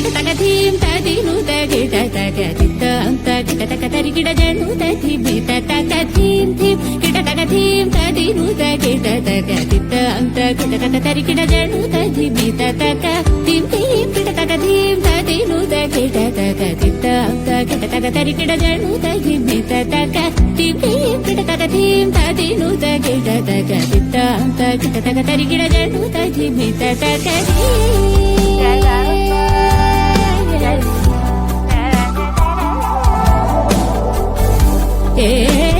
కిట తక ధీం తదిను తగిట తక తిత్తం తగిట తక తరిగిడ జను తది బిత తక ధీం ధీం కిట తక ధీం తదిను తగిట తక తిత్తం తగిట తక తరిగిడ జను తది బిత తక ధీం ధీం కిట తక ధీం తదిను తగిట తక తిత్తం తగిట తక తరిగిడ జను తది బిత తక ధీం ధీం కిట తక ధీం తదిను తగిట తక తిత్తం తగిట తక తరిగిడ జను తది బిత తక ధీం